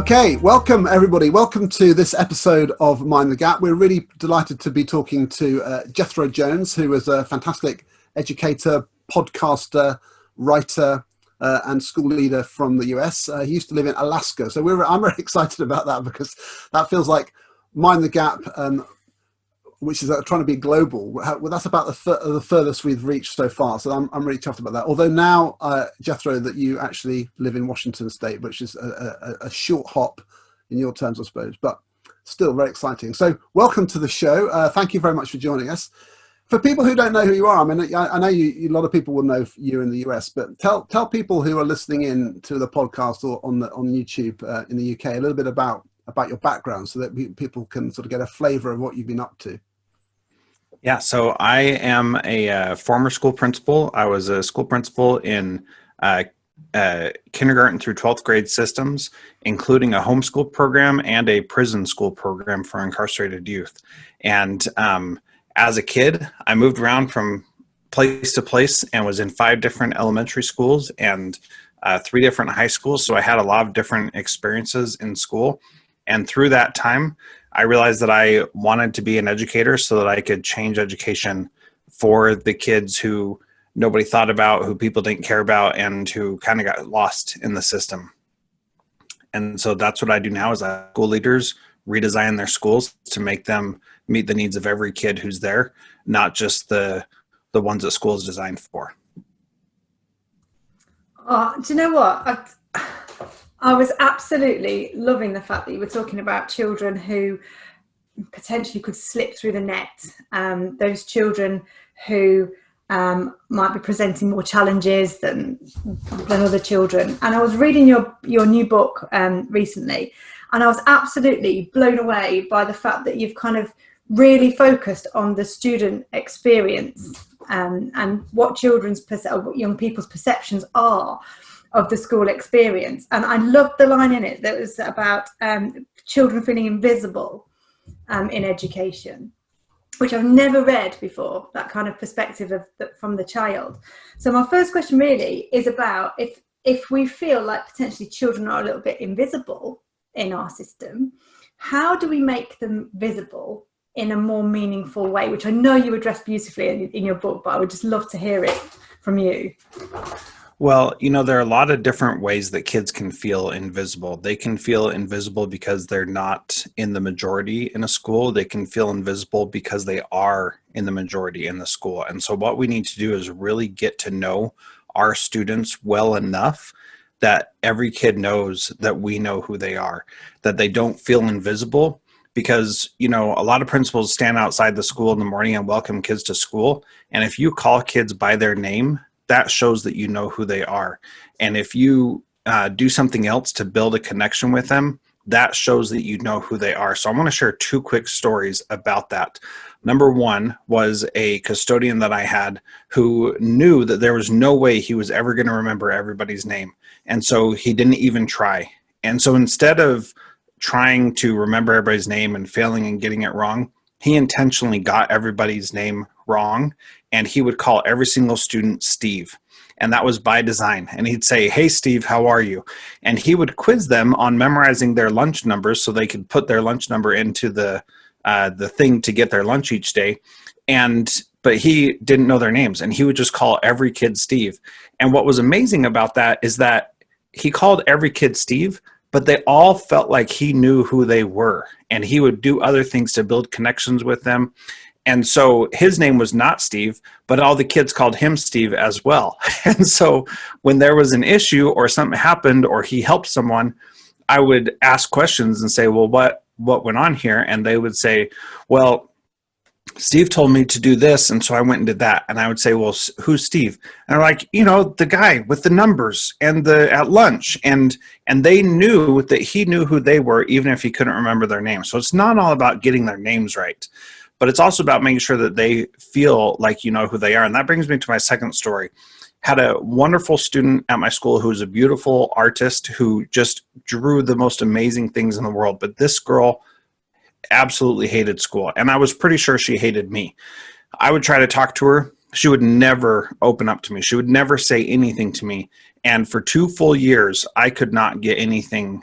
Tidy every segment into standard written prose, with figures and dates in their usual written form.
Okay, welcome everybody. Welcome to this episode of Mind the Gap. We're really delighted to be talking to Jethro Jones, who is a fantastic educator, podcaster, writer, and school leader from the US. He used to live in Alaska, so I'm very excited about that because that feels like Mind the Gap, which is trying to be global. Well, that's about the furthest we've reached so far. So I'm really chuffed about that. Although now, Jethro, that you actually live in Washington State, which is a short hop in your terms, I suppose, but still very exciting. So welcome to the show. Thank you very much for joining us. For people who don't know who you are, I mean, I know a lot of people will know you in the US, but tell people who are listening in to the podcast or on YouTube in the UK a little bit about your background so that people can sort of get a flavor of what you've been up to. Yeah, so I am a former school principal. I was a school principal in kindergarten through 12th grade systems, including a homeschool program and a prison school program for incarcerated youth. And as a kid, I moved around from place to place and was in 5 different elementary schools and 3 different high schools. So I had a lot of different experiences in school. And through that time, I realized that I wanted to be an educator so that I could change education for the kids who nobody thought about, who people didn't care about, and who kind of got lost in the system. And so that's what I do now is school leaders redesign their schools to make them meet the needs of every kid who's there, not just the ones that school is designed for. Oh, do you know what? I was absolutely loving the fact that you were talking about children who potentially could slip through the net, those children who might be presenting more challenges than other children. And I was reading your new book recently, and I was absolutely blown away by the fact that you've kind of really focused on the student experience and what young people's perceptions are of the school experience. And I loved the line in it that was about children feeling invisible in education, which I've never read before, that kind of perspective from the child. So my first question really is about if we feel like potentially children are a little bit invisible in our system, how do we make them visible in a more meaningful way, which I know you address beautifully in your book, but I would just love to hear it from you. Well, there are a lot of different ways that kids can feel invisible. They can feel invisible because they're not in the majority in a school. They can feel invisible because they are in the majority in the school. And so what we need to do is really get to know our students well enough that every kid knows that we know who they are, that they don't feel invisible. Because, a lot of principals stand outside the school in the morning and welcome kids to school. And if you call kids by their name, that shows that you know who they are. And if you do something else to build a connection with them, that shows that you know who they are. So I want to share 2 quick stories about that. Number 1 was a custodian that I had who knew that there was no way he was ever going to remember everybody's name. And so he didn't even try. And so instead of trying to remember everybody's name and failing and getting it wrong, he intentionally got everybody's name wrong, and he would call every single student Steve. And that was by design. And he'd say, "Hey, Steve, how are you?" And he would quiz them on memorizing their lunch numbers so they could put their lunch number into the thing to get their lunch each day. But he didn't know their names, and he would just call every kid Steve. And what was amazing about that is that he called every kid Steve, but they all felt like he knew who they were, and he would do other things to build connections with them. And so his name was not Steve, but all the kids called him Steve as well. And so when there was an issue or something happened or he helped someone, I would ask questions and say, "Well, what went on here?" And they would say, "Well, Steve told me to do this, and so I went and did that." And I would say, "Well, who's Steve?" And they're like, "The guy with the numbers and at lunch." And they knew that he knew who they were, even if he couldn't remember their name. So it's not all about getting their names right, but it's also about making sure that they feel like you know who they are. And that brings me to my second story. Had a wonderful student at my school who was a beautiful artist who just drew the most amazing things in the world. But this girl absolutely hated school, and I was pretty sure she hated me. I would try to talk to her. She would never open up to me. She would never say anything to me. And for 2 full years, I could not get anything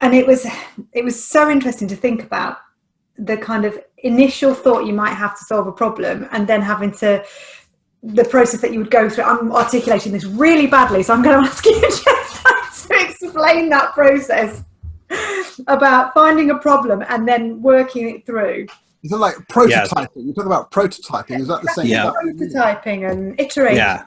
And it was so interesting to think about the kind of initial thought you might have to solve a problem, and then having to, the process that you would go through. I'm articulating this really badly, so I'm going to ask you Jeff, to explain that process about finding a problem and then working it through. Is it like prototyping? Yeah. You talk about prototyping. Is that the same? Yeah, prototyping and iterating. Yeah.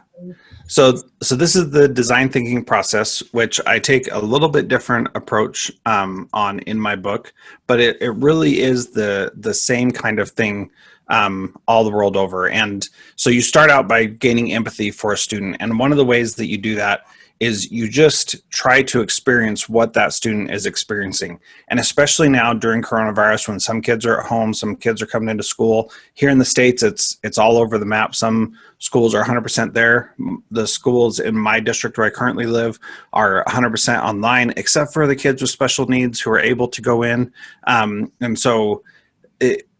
So this is the design thinking process, which I take a little bit different approach on in my book, but it really is the same kind of thing all the world over. And so you start out by gaining empathy for a student. And one of the ways that you do that is you just try to experience what that student is experiencing. And especially now during coronavirus, when some kids are at home, some kids are coming into school. Here in the States, it's all over the map. Some schools are 100% there. The schools in my district where I currently live are 100% online, except for the kids with special needs who are able to go in. And so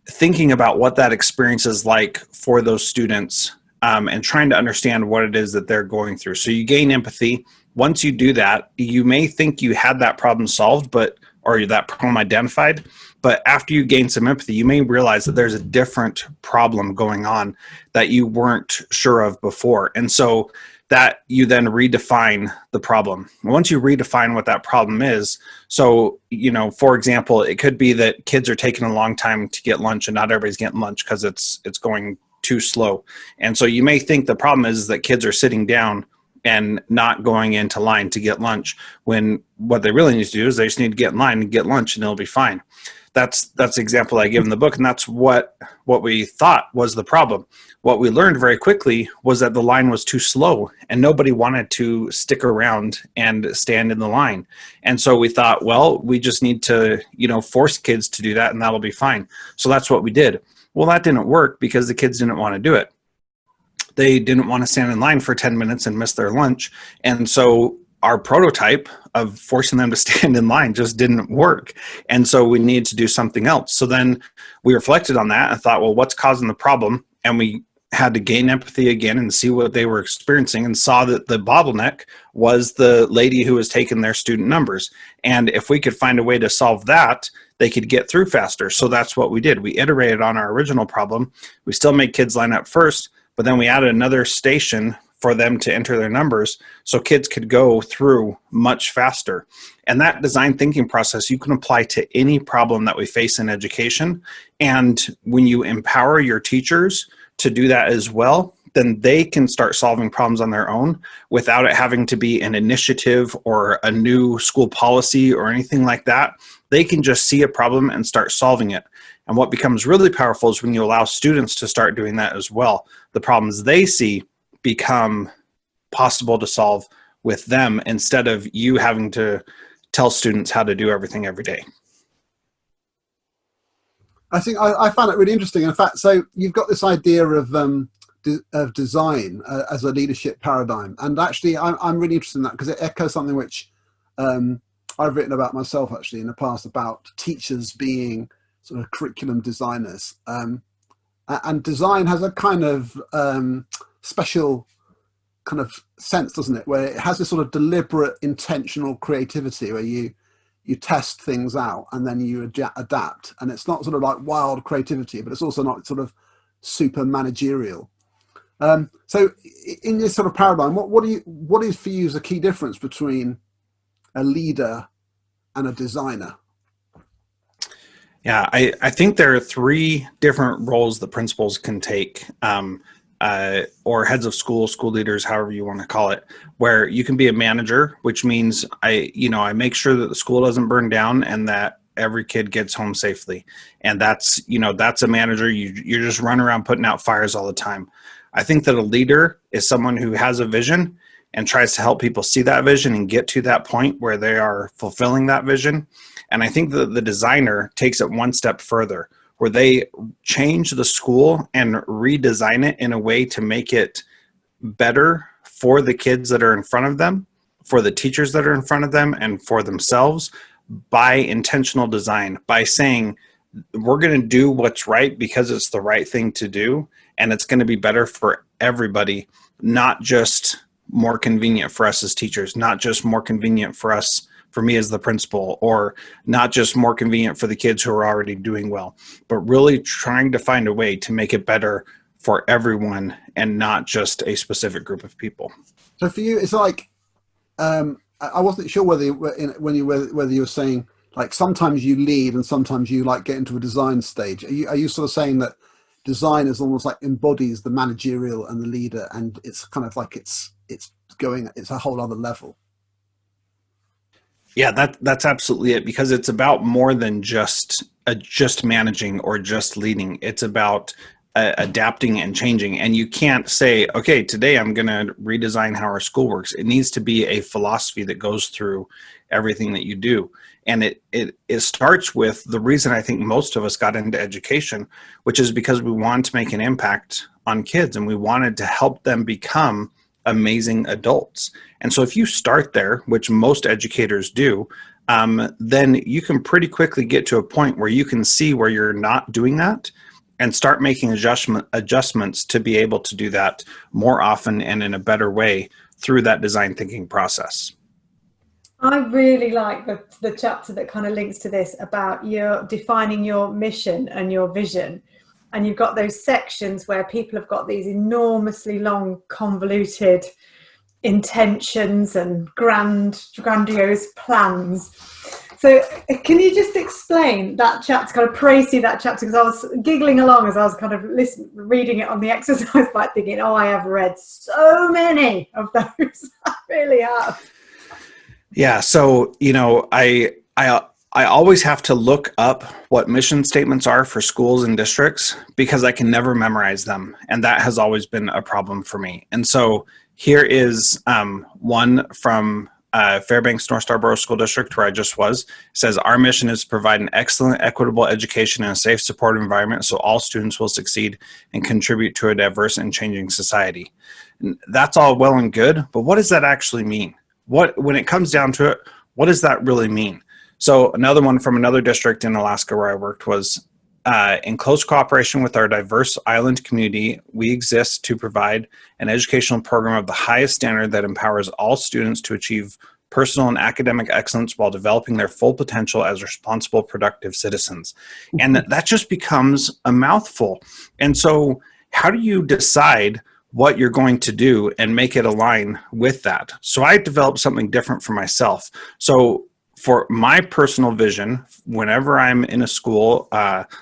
thinking about what that experience is like for those students, and trying to understand what it is that they're going through. So you gain empathy. Once you do that, you may think you had that problem solved, or that problem identified, but after you gain some empathy, you may realize that there's a different problem going on that you weren't sure of before. And so that you then redefine the problem. Once you redefine what that problem is, so, for example, it could be that kids are taking a long time to get lunch and not everybody's getting lunch because it's going too slow. And so you may think the problem is that kids are sitting down and not going into line to get lunch, when what they really need to do is they just need to get in line and get lunch and it'll be fine. That's the example I give in the book, and that's what we thought was the problem. What we learned very quickly was that the line was too slow and nobody wanted to stick around and stand in the line. And so we thought, well, we just need to, force kids to do that and that'll be fine. So that's what we did. Well, that didn't work because the kids didn't want to do it. They didn't want to stand in line for 10 minutes and miss their lunch. And so our prototype of forcing them to stand in line just didn't work. And so we needed to do something else. So then we reflected on that and thought, well, what's causing the problem? And we had to gain empathy again and see what they were experiencing, and saw that the bottleneck was the lady who was taking their student numbers. And if we could find a way to solve that, they could get through faster. So that's what we did. We iterated on our original problem. We still made kids line up first, but then we added another station for them to enter their numbers so kids could go through much faster. And that design thinking process you can apply to any problem that we face in education. And when you empower your teachers to do that as well, then they can start solving problems on their own without it having to be an initiative or a new school policy or anything like that. They can just see a problem and start solving it. And what becomes really powerful is when you allow students to start doing that as well. The problems they see become possible to solve with them instead of you having to tell students how to do everything every day. I think I found it really interesting. In fact, so you've got this idea of design as a leadership paradigm. And actually, I'm really interested in that because it echoes something which I've written about myself actually in the past, about teachers being sort of curriculum designers. And design has a kind of special kind of sense, doesn't it? Where it has this sort of deliberate, intentional creativity where you test things out and then you adapt. And it's not sort of like wild creativity, but it's also not sort of super managerial. So in this sort of paradigm, what is for you the key difference between a leader and a designer? Yeah, I think there are three different roles that principals can take, or heads of school leaders, however you want to call it, where you can be a manager, which means I make sure that the school doesn't burn down and that every kid gets home safely. And that's a manager. You're just running around putting out fires all the time. I think that a leader is someone who has a vision and tries to help people see that vision and get to that point where they are fulfilling that vision. And I think that the designer takes it one step further, where they change the school and redesign it in a way to make it better for the kids that are in front of them, for the teachers that are in front of them, and for themselves by intentional design, by saying, we're going to do what's right because it's the right thing to do, and it's going to be better for everybody, not just more convenient for us as teachers, not just more convenient for us for me as the principal, or not just more convenient for the kids who are already doing well, but really trying to find a way to make it better for everyone and not just a specific group of people. So for you, it's like, I wasn't sure whether you were saying like sometimes you lead and sometimes you like get into a design stage. Are you sort of saying that design is almost like embodies the managerial and the leader, and it's kind of like it's a whole other level? Yeah, that's absolutely it, because it's about more than just managing or just leading. It's about adapting and changing. And you can't say, okay, today I'm going to redesign how our school works. It needs to be a philosophy that goes through everything that you do. And it starts with the reason I think most of us got into education, which is because we wanted to make an impact on kids and we wanted to help them become amazing adults. And so if you start there, which most educators do, then you can pretty quickly get to a point where you can see where you're not doing that and start making adjustments to be able to do that more often and in a better way through that design thinking process. I really like the chapter that kind of links to this about your defining your mission and your vision. And you've got those sections where people have got these enormously long, convoluted intentions and grandiose plans. So can you just explain that chapter, kind of précis that chapter? Because I was giggling along as I was kind of reading it on the exercise bike, thinking, oh, I have read so many of those. I really have. Yeah. So, I always have to look up what mission statements are for schools and districts because I can never memorize them. And that has always been a problem for me. And so here is one from Fairbanks North Starborough School District, where I just was. It says, our mission is to provide an excellent, equitable education and a safe, supportive environment so all students will succeed and contribute to a diverse and changing society. And that's all well and good, but what does that actually mean? When it comes down to it, what does that really mean? So another one from another district in Alaska where I worked was, in close cooperation with our diverse island community, we exist to provide an educational program of the highest standard that empowers all students to achieve personal and academic excellence while developing their full potential as responsible, productive citizens. And that just becomes a mouthful. And so how do you decide what you're going to do and make it align with that? So I developed something different for myself. So for my personal vision, whenever I'm in a school,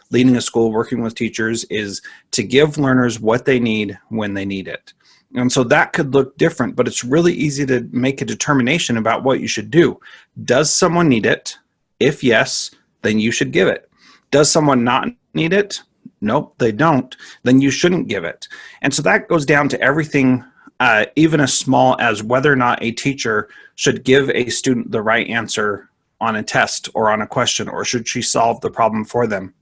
leading a school, working with teachers, is to give learners what they need when they need it. And so that could look different, but it's really easy to make a determination about what you should do. Does someone need it? If yes, then you should give it. Does someone not need it? Nope, they don't. Then you shouldn't give it. And so that goes down to everything, even as small as whether or not a teacher should give a student the right answer on a test or on a question, or should she solve the problem for them.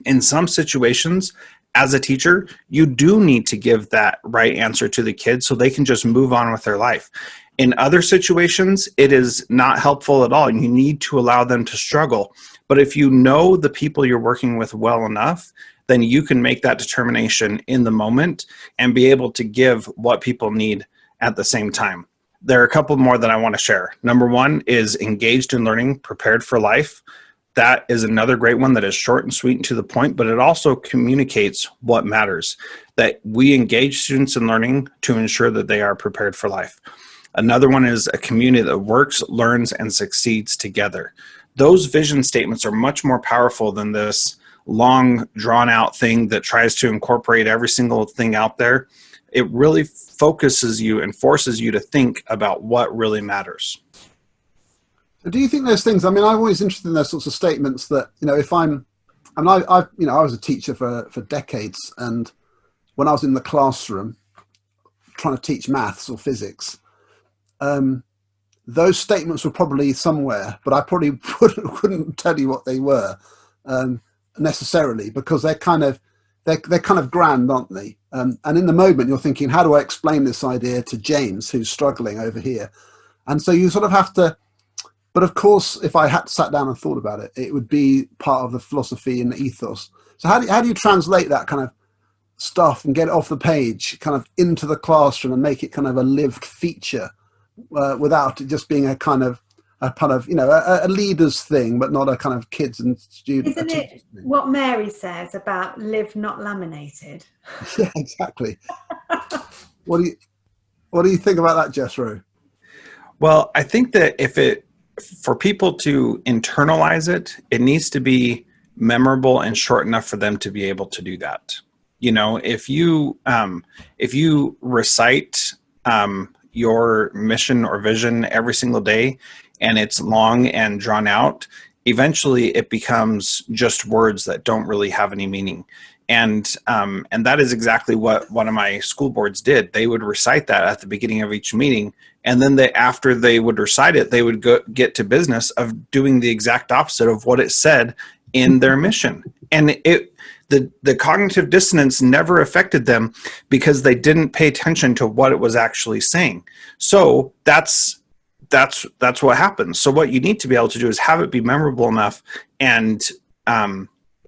In some situations, as a teacher, you do need to give that right answer to the kids so they can just move on with their life. In other situations, it is not helpful at all, and you need to allow them to struggle. But if you know the people you're working with well enough, then you can make that determination in the moment and be able to give what people need at the same time. There are a couple more that I want to share. Number one is engaged in learning, prepared for life. That is another great one that is short and sweet and to the point, but it also communicates what matters, that we engage students in learning to ensure that they are prepared for life. Another one is a community that works, learns, and succeeds together. Those vision statements are much more powerful than this long, drawn-out thing that tries to incorporate every single thing out there. It really focuses you and forces you to think about what really matters. Do you think those things, I mean, I'm always interested in those sorts of statements that, if I was a teacher for decades, and when I was in the classroom trying to teach maths or physics, those statements were probably somewhere, but I probably couldn't tell you what they were necessarily, because they're kind of grand, aren't they? And in the moment, you're thinking, how do I explain this idea to James, who's struggling over here? And so you sort of have to, but of course, if I had sat down and thought about it, it would be part of the philosophy and the ethos. So how do you translate that kind of stuff and get it off the page, kind of into the classroom and make it kind of a lived feature without it just being a kind of kind of, a leader's thing, but not a kind of kids and students. Isn't it what Mary says about live not laminated? Yeah, exactly. What do you think about that, Jethro? Well, I think that for people to internalize it, it needs to be memorable and short enough for them to be able to do that. If you recite your mission or vision every single day, and it's long and drawn out, eventually it becomes just words that don't really have any meaning. And that is exactly what one of my school boards did. They would recite that at the beginning of each meeting, and then after they would recite it, they would get to business of doing the exact opposite of what it said in their mission. And the cognitive dissonance never affected them because they didn't pay attention to what it was actually saying. So that's what happens. So what you need to be able to do is have it be memorable enough and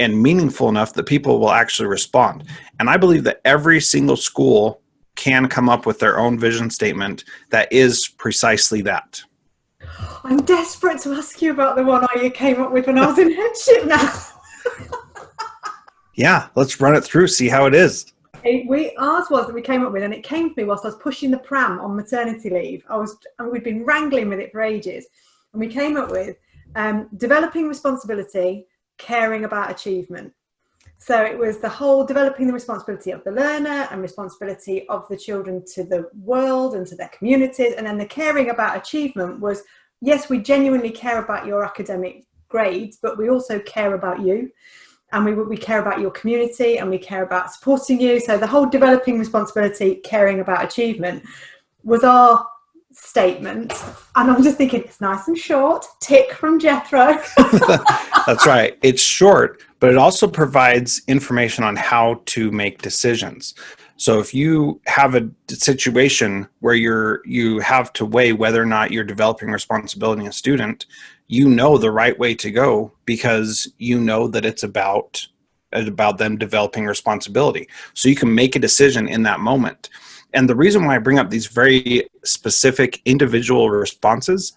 meaningful enough that people will actually respond. And I believe that every single school can come up with their own vision statement that is precisely that. I'm desperate to ask you about the one you came up with when I was in headship now. Yeah, let's run it through, see how it is. Ours was that we came up with, and it came to me whilst I was pushing the pram on maternity leave. We'd been wrangling with it for ages, and we came up with developing responsibility, caring about achievement. So it was the whole developing the responsibility of the learner and responsibility of the children to the world and to their communities. And then the caring about achievement was, yes, we genuinely care about your academic grades, but we also care about you. And we care about your community, and we care about supporting you. So the whole developing responsibility, caring about achievement was our statement. And I'm just thinking, it's nice and short. Tick from Jethro. That's right. It's short, but it also provides information on how to make decisions. So if you have a situation where you have to weigh whether or not you're developing responsibility in a student, you know the right way to go because you know that it's about them developing responsibility. So you can make a decision in that moment. And the reason why I bring up these very specific individual responses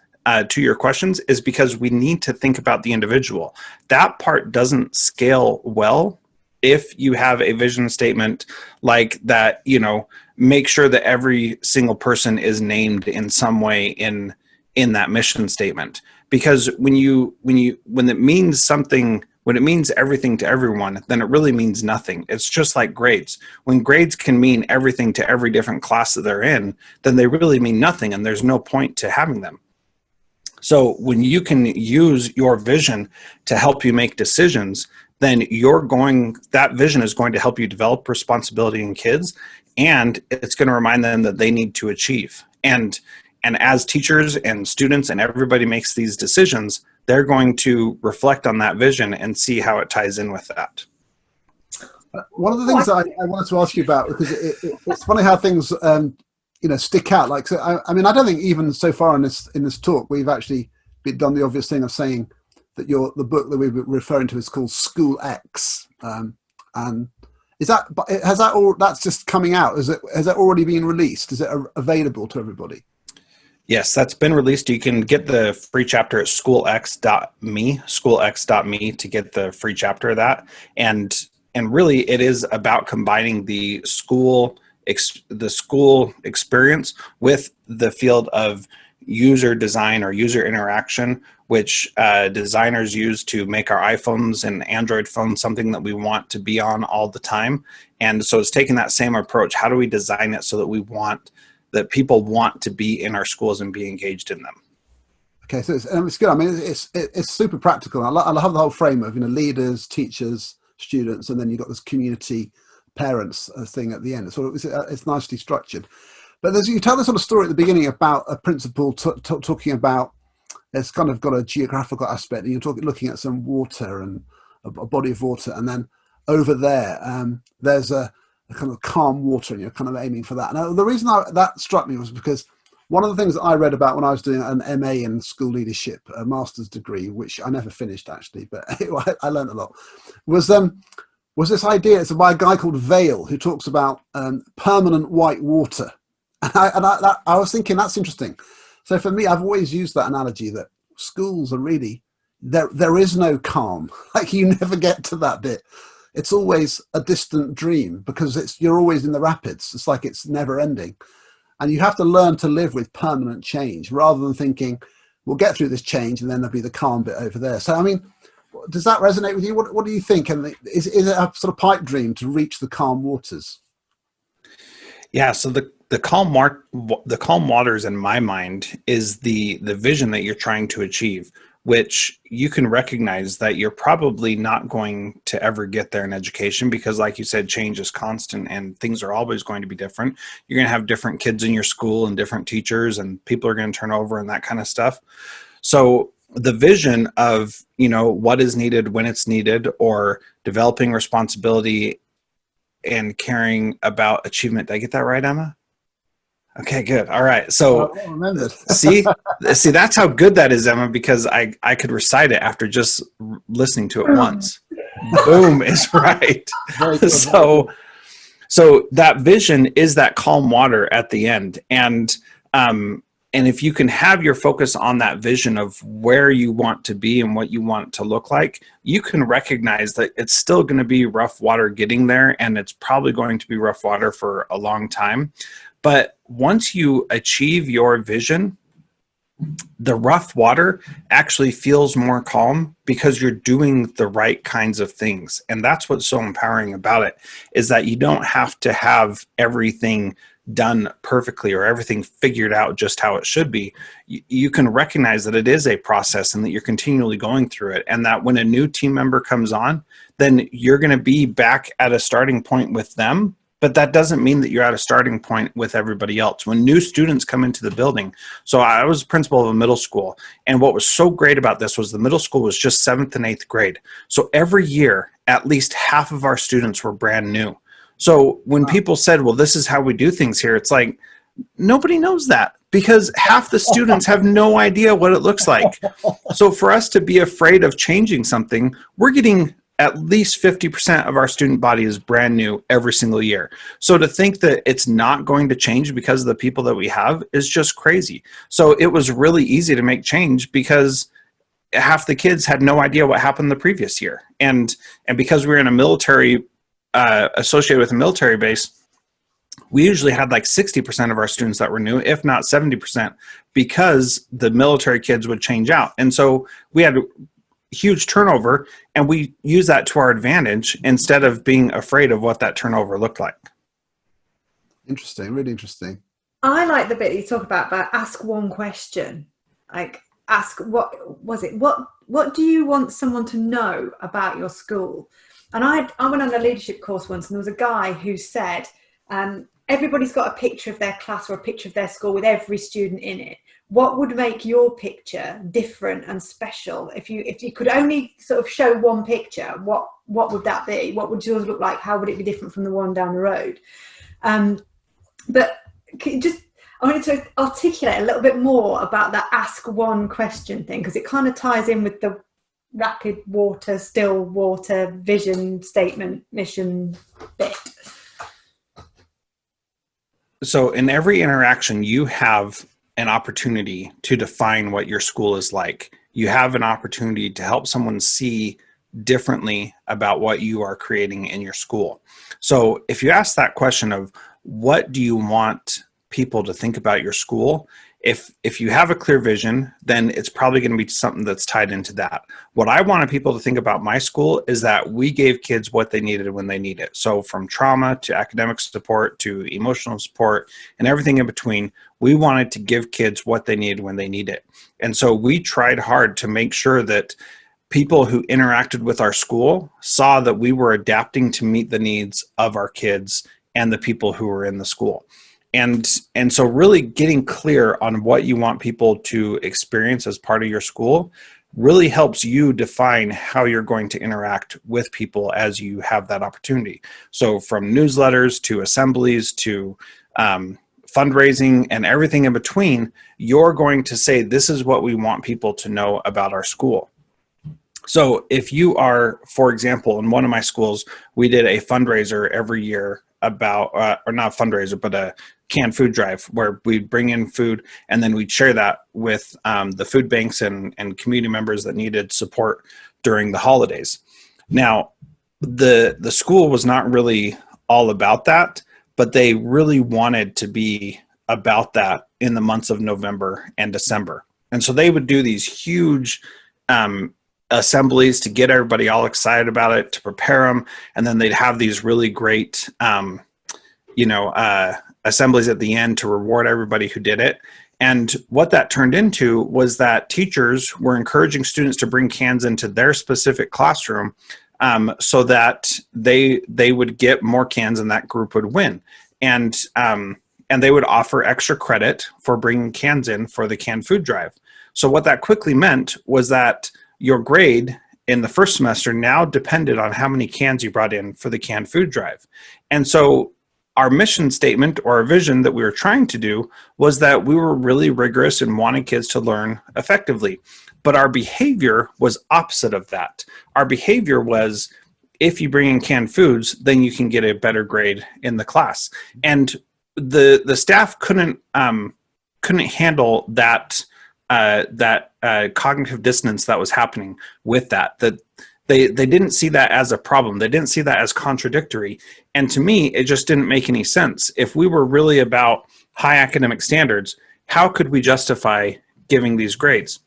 to your questions is because we need to think about the individual. That part doesn't scale well if you have a vision statement like that, make sure that every single person is named in some way in that mission statement. Because when it means something, when it means everything to everyone, then it really means nothing. It's just like grades. When grades can mean everything to every different class that they're in, then they really mean nothing, and there's no point to having them. So when you can use your vision to help you make decisions, then that vision is going to help you develop responsibility in kids, and it's going to remind them that they need to achieve. And as teachers and students and everybody makes these decisions, they're going to reflect on that vision and see how it ties in with that. One of the things I wanted to ask you about, because it's funny how things stick out. Like, so I mean, I don't think even so far in this talk we've actually done the obvious thing of saying that the book that we're referring to is called SchoolX, and that's just coming out? Has that already been released? Is it available to everybody? Yes, that's been released. You can get the free chapter at schoolx.me to get the free chapter of that. And really it is about combining the school experience with the field of user design or user interaction, which designers use to make our iPhones and Android phones something that we want to be on all the time. And so it's taking that same approach. How do we design it so that people want to be in our schools and be engaged in them? Okay, so it's good. I mean, it's super practical. I love the whole frame of leaders, teachers, students, and then you've got this community, parents thing at the end. So it's nicely structured. But you tell this sort of story at the beginning about a principal talking about, it's kind of got a geographical aspect, and you're looking at some water and a body of water, and then over there there's a kind of calm water, and you're kind of aiming for that. Now, the reason that struck me was because one of the things that I read about when I was doing an MA in school leadership, a master's degree, which I never finished actually, but I learned a lot, was this idea. It's by a guy called Vail, who talks about permanent white water. And I was thinking, that's interesting. So for me, I've always used that analogy that schools are really, there is no calm. Like, you never get to that bit. It's always a distant dream because you're always in the rapids. It's like it's never ending. And you have to learn to live with permanent change rather than thinking, we'll get through this change and then there'll be the calm bit over there. So, I mean, does that resonate with you? What do you think? And is it a sort of pipe dream to reach the calm waters? Yeah. So the calm waters in my mind is the vision that you're trying to achieve, which you can recognize that you're probably not going to ever get there in education because, like you said, change is constant and things are always going to be different. You're going to have different kids in your school and different teachers, and people are going to turn over and that kind of stuff. So the vision of, what is needed when it's needed, or developing responsibility and caring about achievement. Did I get that right, Emma? Okay, good. All right. So see, that's how good that is, Emma, because I could recite it after just listening to it once. Boom is right. So that vision is that calm water at the end. And if you can have your focus on that vision of where you want to be and what you want it to look like, you can recognize that it's still going to be rough water getting there, and it's probably going to be rough water for a long time. But once you achieve your vision, the rough water actually feels more calm because you're doing the right kinds of things. And that's what's so empowering about it, is that you don't have to have everything done perfectly or everything figured out just how it should be. You can recognize that it is a process and that you're continually going through it. And that when a new team member comes on, then you're going to be back at a starting point with them. But that doesn't mean that you're at a starting point with everybody else. When new students come into the building, so I was principal of a middle school, and what was so great about this was the middle school was just 7th and 8th grade. So every year, at least half of our students were brand new. So when people said, well, this is how we do things here, it's like, nobody knows that because half the students have no idea what it looks like. So for us to be afraid of changing something, we're getting at least 50% of our student body is brand new every single year. So to think that it's not going to change because of the people that we have is just crazy. So it was really easy to make change because half the kids had no idea what happened the previous year. And because we were in a military, associated with a military base, we usually had like 60% of our students that were new, if not 70%, because the military kids would change out. And so we had huge turnover, and we use that to our advantage instead of being afraid of what that turnover looked like. Interesting, really interesting. I like the bit that you talk about ask one question. Like, ask, what was it? What do you want someone to know about your school? And I went on a leadership course once, and there was a guy who said, everybody's got a picture of their class or a picture of their school with every student in it. What would make your picture different and special? If you could only sort of show one picture, what would that be? What would yours look like? How would it be different from the one down the road? But I wanted to articulate a little bit more about that ask one question thing, because it kind of ties in with the rapid water, still water, vision, statement, mission bit. So in every interaction, you have an opportunity to define what your school is like. You have an opportunity to help someone see differently about what you are creating in your school. So if you ask that question of what do you want people to think about your school, if you have a clear vision, then it's probably going to be something that's tied into that. What I wanted people to think about my school is that we gave kids what they needed when they need it. So from trauma to academic support to emotional support and everything in between, we wanted to give kids what they needed when they need it. And so we tried hard to make sure that people who interacted with our school saw that we were adapting to meet the needs of our kids and the people who were in the school. And so really getting clear on what you want people to experience as part of your school really helps you define how you're going to interact with people as you have that opportunity. So from newsletters to assemblies to fundraising and everything in between, you're going to say, this is what we want people to know about our school. So if you are, for example, in one of my schools, we did a fundraiser every year about, or not a fundraiser, but canned food drive where we'd bring in food and then we'd share that with the food banks and community members that needed support during the holidays. Now, the school was not really all about that, but they really wanted to be about that in the months of November and December. And so they would do these huge assemblies to get everybody all excited about it, to prepare them. And then they'd have these really great, assemblies at the end to reward everybody who did it. And what that turned into was that teachers were encouraging students to bring cans into their specific classroom so that they would get more cans and that group would win. And they would offer extra credit for bringing cans in for the canned food drive. So what that quickly meant was that your grade in the first semester now depended on how many cans you brought in for the canned food drive. And so our mission statement or our vision that we were trying to do was that we were really rigorous in wanting kids to learn effectively. But our behavior was opposite of that. Our behavior was, if you bring in canned foods, then you can get a better grade in the class. And the staff couldn't handle that cognitive dissonance that was happening with that. That they didn't see that as a problem. They didn't see that as contradictory. And to me, it just didn't make any sense. If we were really about high academic standards, how could we justify giving these grades?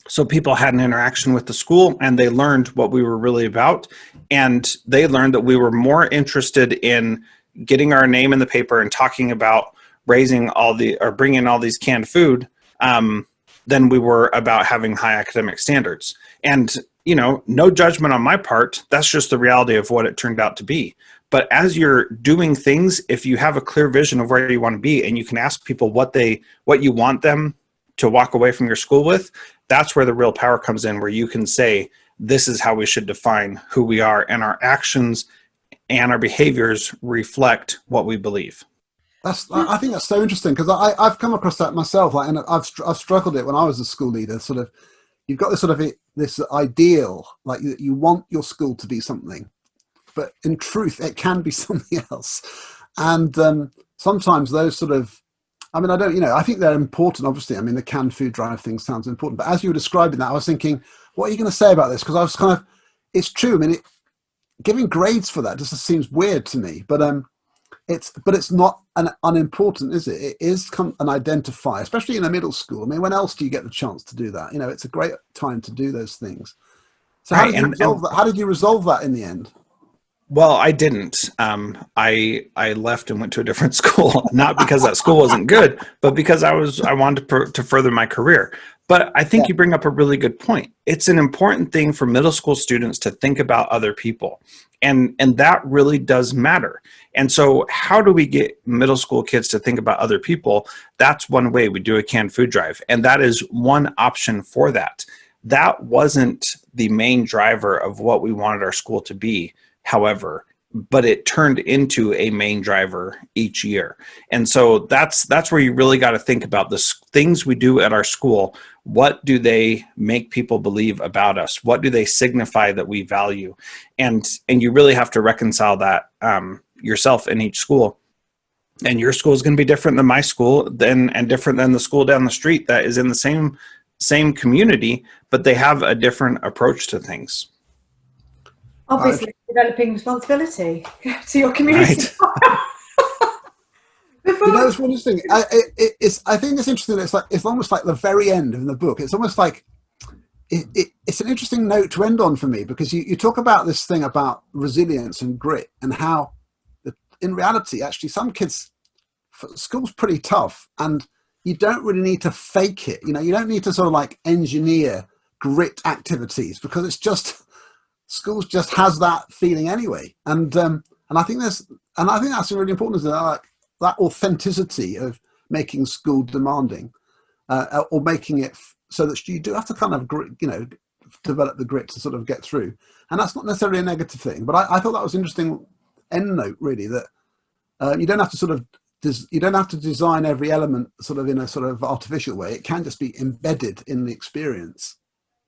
So people had an interaction with the school and they learned what we were really about. And they learned that we were more interested in getting our name in the paper and talking about bringing all these canned food than we were about having high academic standards. And, no judgment on my part, that's just the reality of what it turned out to be. But as you're doing things, if you have a clear vision of where you want to be and you can ask people what you want them to walk away from your school with, that's where the real power comes in, where you can say, this is how we should define who we are, and our actions and our behaviors reflect what we believe. I think that's so interesting, because I've come across that myself, and I've struggled it when I was a school leader. Sort of, you've got this ideal, like you want your school to be something, but in truth, it can be something else. And sometimes those I think they're important, obviously. I mean, the canned food drive thing sounds important. But as you were describing that, I was thinking, what are you going to say about this? Because I was it's true. I mean, giving grades for that just seems weird to me. But it's not unimportant, is it? It is an identifier, especially in a middle school. I mean, when else do you get the chance to do that? It's a great time to do those things. So how did you resolve that in the end? Well, I didn't. I left and went to a different school, not because that school wasn't good, but because I wanted to further my career. But I think you bring up a really good point. It's an important thing for middle school students to think about other people. And that really does matter. And so how do we get middle school kids to think about other people? That's one way. We do a canned food drive. And that is one option for that. That wasn't the main driver of what we wanted our school to be, however, but it turned into a main driver each year. And so that's where you really got to think about the things we do at our school. What do they make people believe about us? What do they signify that we value? And you really have to reconcile that yourself in each school. And your school is going to be different than my school, and different than the school down the street that is in the same community, but they have a different approach to things. Obviously, developing responsibility to your community. Right. It's one interesting. I think it's interesting. It's almost like the very end of the book. It's almost like it's an interesting note to end on for me, because you talk about this thing about resilience and grit, and how in reality, actually, some kids, school's pretty tough, and you don't really need to fake it. You don't need to sort of like engineer grit activities, because it's just, schools just has that feeling anyway. And I think that's really important, is that authenticity of making school demanding, or making it so that you do have to kind of develop the grit to sort of get through. And that's not necessarily a negative thing, but I thought that was interesting end note, really, that you don't have to design every element sort of in a sort of artificial way. It can just be embedded in the experience.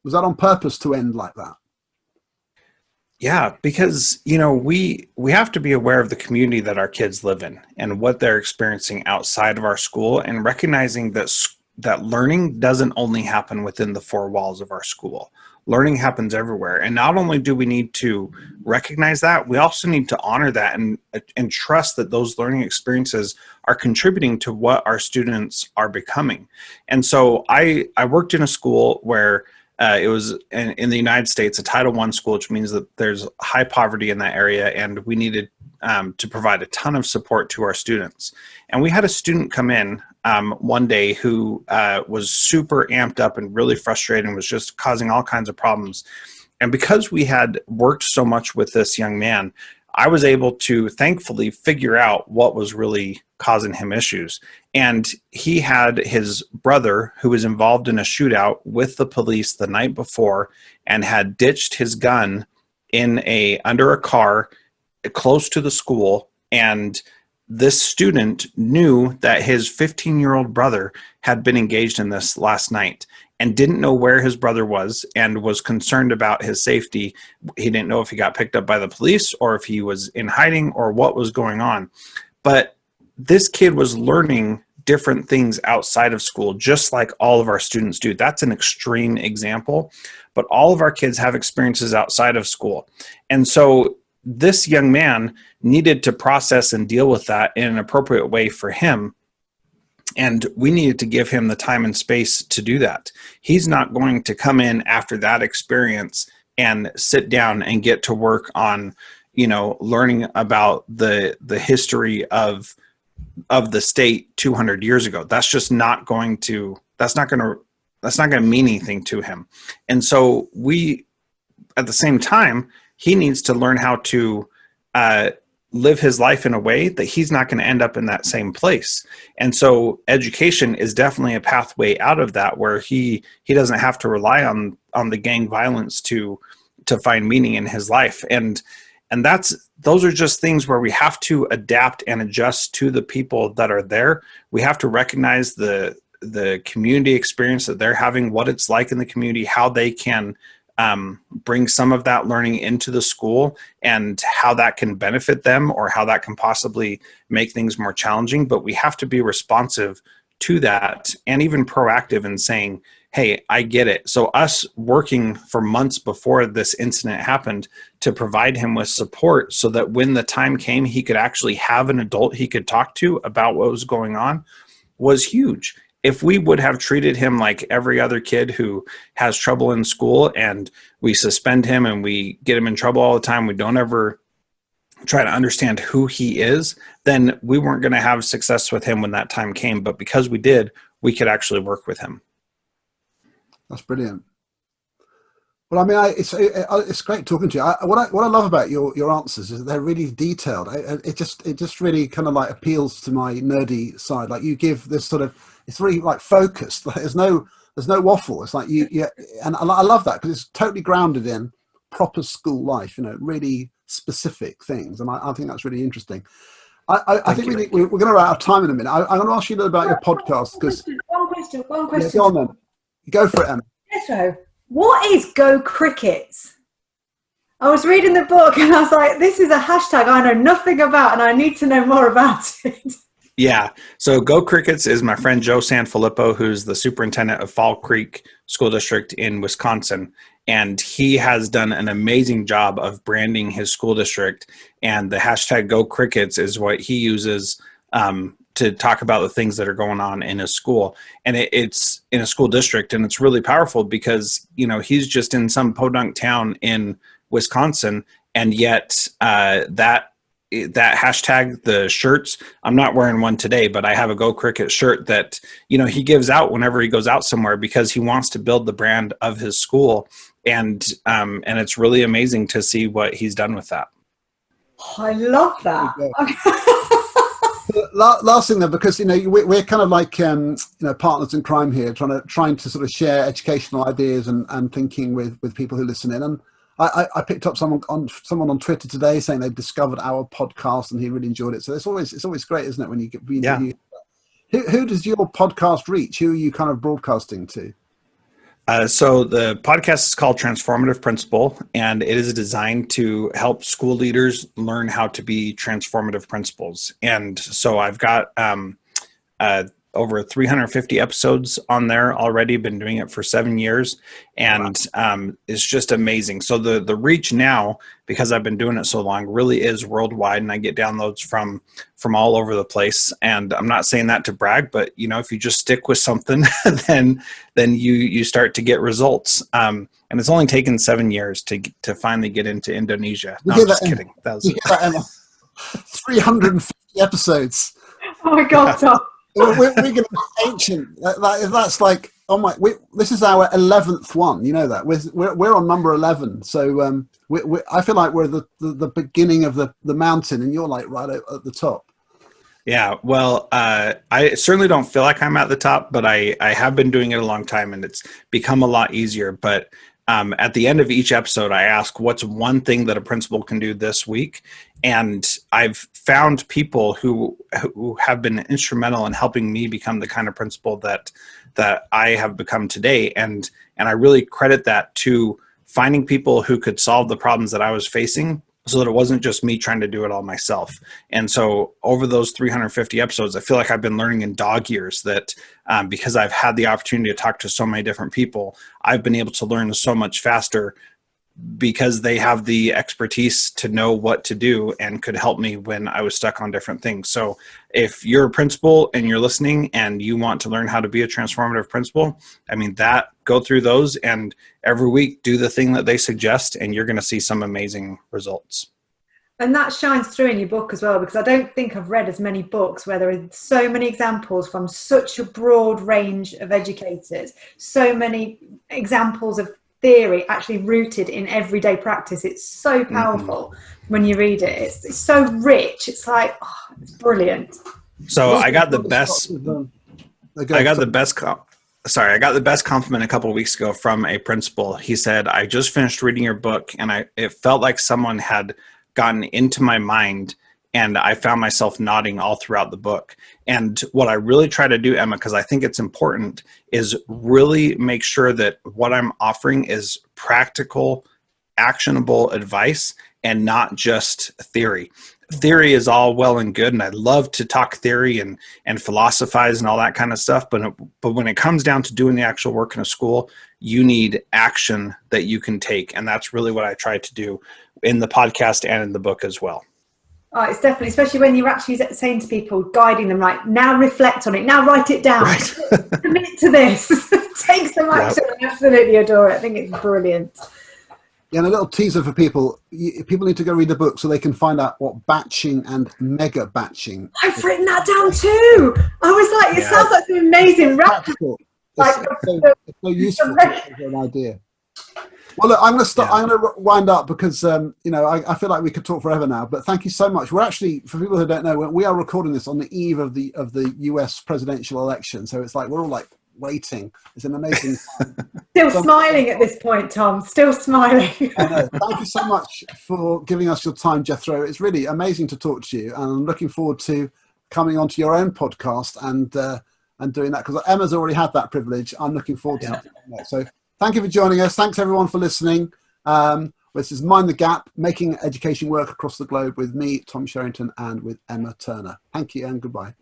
Was that on purpose to end like that? Yeah, because we have to be aware of the community that our kids live in and what they're experiencing outside of our school, and recognizing that learning doesn't only happen within the four walls of our school. Learning happens everywhere, and not only do we need to recognize that, we also need to honor that and trust that those learning experiences are contributing to what our students are becoming. And so I worked in a school where it was in the United States, a Title I school, which means that there's high poverty in that area, and we needed to provide a ton of support to our students. And we had a student come in one day who was super amped up and really frustrated and was just causing all kinds of problems. And because we had worked so much with this young man, I was able to thankfully figure out what was really causing him issues. And he had his brother, who was involved in a shootout with the police the night before, and had ditched his gun under a car close to the school. And this student knew that his 15-year-old brother had been engaged in this last night and didn't know where his brother was and was concerned about his safety. He didn't know if he got picked up by the police or if he was in hiding or what was going on. But this kid was learning different things outside of school, just like all of our students do. That's an extreme example, but all of our kids have experiences outside of school. And so this young man needed to process and deal with that in an appropriate way for him. And we needed to give him the time and space to do that. He's not going to come in after that experience and sit down and get to work on, learning about the history of the state 200 years ago. That's just not going to mean anything to him. And so at the same time, he needs to learn how to live his life in a way that he's not going to end up in that same place. And so education is definitely a pathway out of that, where he doesn't have to rely on the gang violence to find meaning in his life. And those are just things where we have to adapt and adjust to the people that are there. We have to recognize the community experience that they're having, what it's like in the community, how they can bring some of that learning into the school, and how that can benefit them or how that can possibly make things more challenging. But we have to be responsive to that and even proactive in saying, hey, I get it. So us working for months before this incident happened to provide him with support so that when the time came, he could actually have an adult he could talk to about what was going on was huge. If we would have treated him like every other kid who has trouble in school, and we suspend him and we get him in trouble all the time, we don't ever try to understand who he is, then we weren't going to have success with him when that time came. But because we did, we could actually work with him. That's brilliant. Well, I mean, it's great talking to you. What I love about your answers is that they're really detailed. It just really kind of like appeals to my nerdy side. Like, you give this sort of, it's really like focused. Like, there's no waffle. It's like and I love that because it's totally grounded in proper school life. Really specific things, and I think that's really interesting. I think we're going to run out of time in a minute. I'm going to ask you a little about your podcast because one question. Yeah, go on then. Go for it, Emma. Jethro, what is Go Crickets? I was reading the book and I was like, this is a hashtag I know nothing about and I need to know more about it. Yeah. So Go Crickets is my friend Joe Sanfilippo, who's the superintendent of Fall Creek School District in Wisconsin. And he has done an amazing job of branding his school district. And the hashtag Go Crickets is what he uses to talk about the things that are going on in his school. And it's in a school district, and it's really powerful because, he's just in some podunk town in Wisconsin. And yet that hashtag, the shirts, I'm not wearing one today, but I have a Go Cricket shirt that, he gives out whenever he goes out somewhere because he wants to build the brand of his school. And it's really amazing to see what he's done with that. Oh, I love that. Last thing then, because we're kind of like partners in crime here, trying to sort of share educational ideas and thinking with people who listen in. And I picked up someone on Twitter today saying they discovered our podcast and he really enjoyed it. So it's always great, isn't it, when you get who does your podcast reach? Who are you kind of broadcasting to? So the podcast is called Transformative Principal, and it is designed to help school leaders learn how to be transformative principals. And so I've got over 350 episodes on there already. Been doing it for 7 years, and it's just amazing. So the reach now, because I've been doing it so long, really is worldwide, and I get downloads from all over the place. And I'm not saying that to brag, but if you just stick with something, then you start to get results. And it's only taken 7 years to finally get into Indonesia. No, I'm just kidding. That was 350 episodes. Oh my God, Tom. We're going to be ancient. That's like, this is our 11th one. You know that we're on number 11. So I feel like we're the beginning of the mountain, and you're like right at the top. Yeah, well, I certainly don't feel like I'm at the top, but I have been doing it a long time, and it's become a lot easier. But at the end of each episode, I ask, what's one thing that a principal can do this week? And I've found people who have been instrumental in helping me become the kind of principal that I have become today. And I really credit that to finding people who could solve the problems that I was facing, so that it wasn't just me trying to do it all myself. And so over those 350 episodes, I feel like I've been learning in dog years that because I've had the opportunity to talk to so many different people, I've been able to learn so much faster because they have the expertise to know what to do and could help me when I was stuck on different things. So if you're a principal and you're listening and you want to learn how to be a transformative principal, go through those, and every week do the thing that they suggest, and you're going to see some amazing results. And that shines through in your book as well, because I don't think I've read as many books where there are so many examples from such a broad range of educators, so many examples of theory actually rooted in everyday practice. It's so powerful when you read it. It's so rich. It's like, it's brilliant. So I got the best compliment a couple of weeks ago from a principal. He said, I just finished reading your book, and it felt like someone had gotten into my mind, and I found myself nodding all throughout the book. And what I really try to do, Emma, because I think it's important, is really make sure that what I'm offering is practical, actionable advice and not just theory. Theory is all well and good, and I love to talk theory and philosophize and all that kind of stuff. But when it comes down to doing the actual work in a school, you need action that you can take. And that's really what I try to do in the podcast and in the book as well. Oh, it's definitely, especially when you're actually saying to people, guiding them, right, now reflect on it, now write it down, right. Commit to this, take some action. Yep. I absolutely adore it. I think it's brilliant. Yeah, and a little teaser for people. People need to go read the book so they can find out what batching and mega batching. I've written that down too. I was like, it sounds like an amazing rap. It's so useful to have an idea. Well, look, I'm going to start. I'm going to wind up because I feel like we could talk forever now. But thank you so much. We're actually, for people who don't know, we are recording this on the eve of the US presidential election. So it's like we're all like waiting. It's an amazing time. Still smiling at this point, Tom. Still smiling. I know. Thank you so much for giving us your time, Jethro. It's really amazing to talk to you, and I'm looking forward to coming onto your own podcast and doing that, because Emma's already had that privilege. I'm looking forward to that. So thank you for joining us. Thanks everyone for listening. This is Mind the Gap, making education work across the globe with me, Tom Sherrington, and with Emma Turner. Thank you and goodbye.